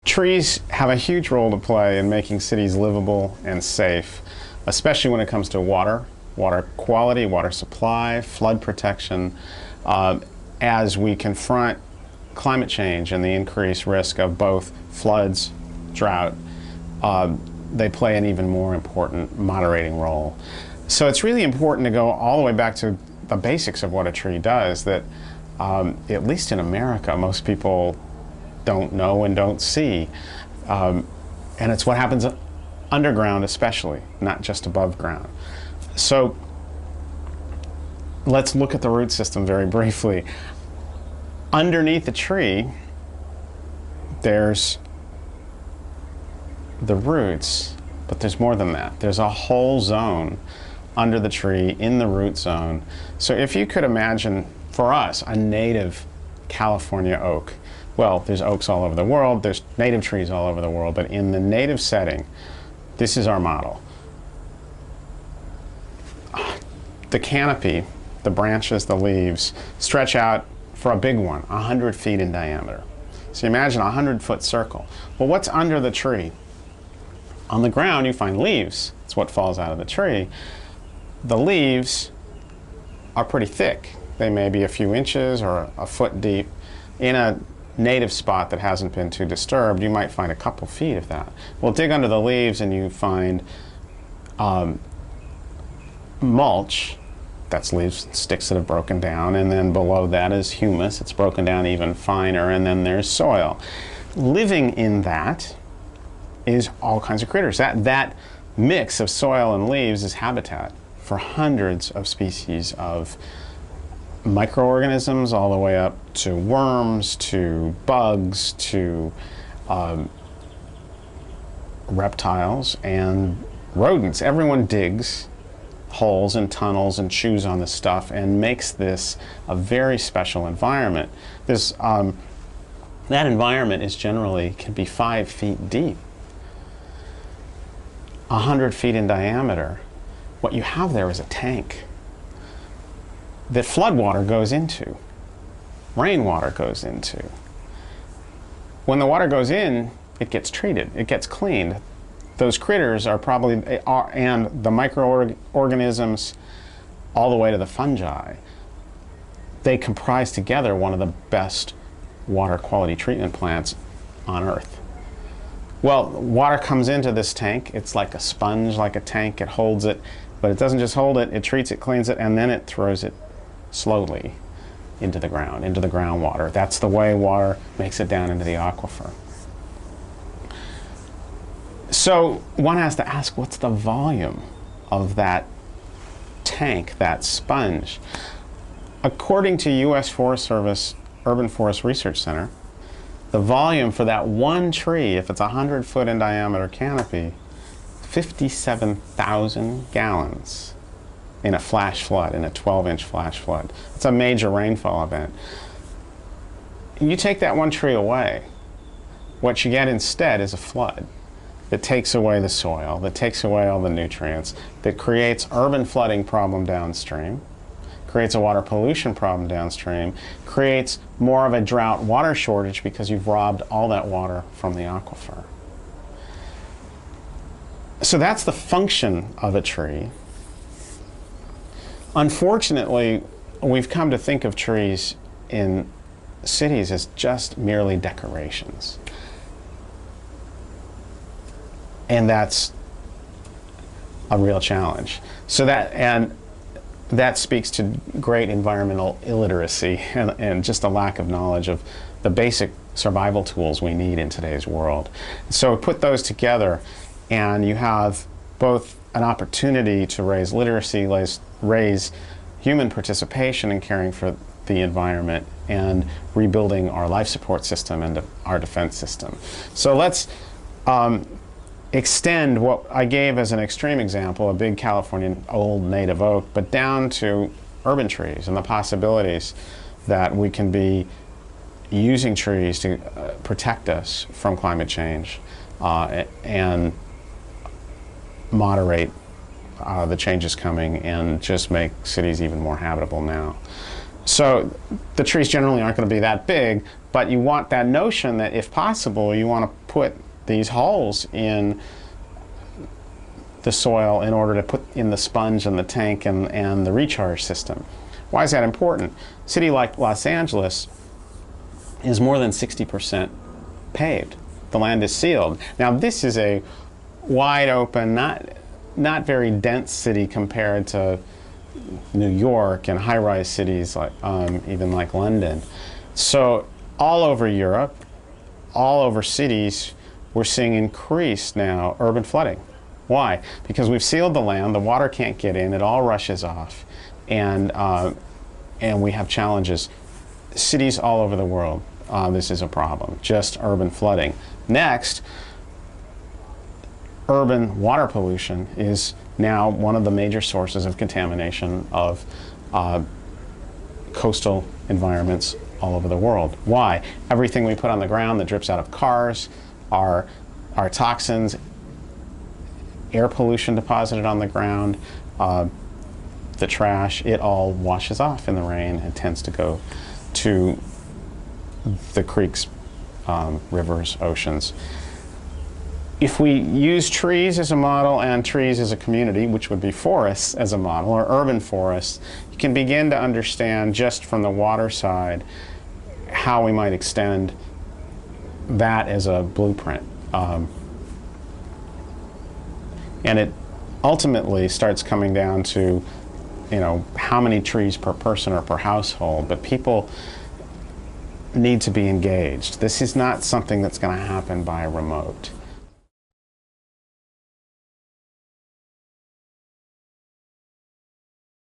Trees have a huge role to play in making cities livable and safe, especially when it comes to water quality, water supply, flood protection, as we confront climate change and the increased risk of both floods, drought. They play an even more important moderating role. So it's really important to go all the way back to the basics of what a tree does that, at least in America, most people don't know and don't see. And it's what happens underground especially, not just above ground. So let's look at the root system very briefly. Underneath the tree, there's the roots, but there's more than that. There's a whole zone under the tree in the root zone. So if you could imagine, for us, a native California oak. Well, there's oaks all over the world, there's native trees all over the world, but in the native setting, this is our model. The canopy, the branches, the leaves, stretch out for a big one, 100 feet in diameter. So imagine a 100-foot circle. Well, what's under the tree? On the ground, you find leaves. It's what falls out of the tree. The leaves are pretty thick. They may be a few inches or a foot deep. In a native spot that hasn't been too disturbed, you might find a couple feet of that. Well, dig under the leaves and you find mulch. That's leaves, sticks that have broken down, and then below that is humus. It's broken down even finer, and then there's soil. Living in that is all kinds of critters. That mix of soil and leaves is habitat for hundreds of species of microorganisms, all the way up to worms, to bugs, to reptiles and rodents. Everyone digs holes and tunnels and chews on the stuff and makes this a very special environment. This, that environment is generally, can be 5 feet deep, 100 feet in diameter. What you have there is a tank that floodwater goes into, rainwater goes into. When the water goes in, it gets treated, it gets cleaned. Those critters are probably, and the microorganisms all the way to the fungi, they comprise together one of the best water quality treatment plants on Earth. Well, water comes into this tank. It's like a sponge, like a tank. It holds it, but it doesn't just hold it, it treats it, cleans it, and then it throws it slowly into the groundwater. That's the way water makes it down into the aquifer. So one has to ask, what's the volume of that tank, that sponge? According to U.S. Forest Service Urban Forest Research Center, the volume for that one tree, if it's a 100-foot in diameter canopy, 57,000 gallons in a flash flood, in a 12-inch flash flood. It's a major rainfall event. You take that one tree away, what you get instead is a flood that takes away the soil, that takes away all the nutrients, that creates urban flooding problem downstream, creates a water pollution problem downstream, creates more of a drought water shortage because you've robbed all that water from the aquifer. So that's the function of a tree. Unfortunately, we've come to think of trees in cities as just merely decorations. And that's a real challenge. So that speaks to great environmental illiteracy and just a lack of knowledge of the basic survival tools we need in today's world. So put those together and you have both an opportunity to raise literacy, raise human participation in caring for the environment and rebuilding our life support system and our defense system. So let's extend what I gave as an extreme example, a big California old native oak, but down to urban trees and the possibilities that we can be using trees to protect us from climate change and moderate the changes coming and just make cities even more habitable now. So the trees generally aren't going to be that big, but you want that notion that if possible, you want to put these holes in the soil in order to put in the sponge and the tank and the recharge system. Why is that important? A city like Los Angeles is more than 60% paved. The land is sealed. Now this is a wide open, not very dense city compared to New York and high-rise cities like even like London. So all over Europe, all over cities, we're seeing increased now urban flooding. Why? Because we've sealed the land, the water can't get in, it all rushes off, and we have challenges. Cities all over the world, this is a problem, just urban flooding. Next, urban water pollution is now one of the major sources of contamination of coastal environments all over the world. Why? Everything we put on the ground that drips out of cars, our toxins, air pollution deposited on the ground, the trash, it all washes off in the rain and tends to go to the creeks, rivers, oceans. If we use trees as a model and trees as a community, which would be forests as a model, or urban forests, you can begin to understand just from the water side how we might extend that as a blueprint. And it ultimately starts coming down to, you know, how many trees per person or per household, but people need to be engaged. This is not something that's going to happen by remote.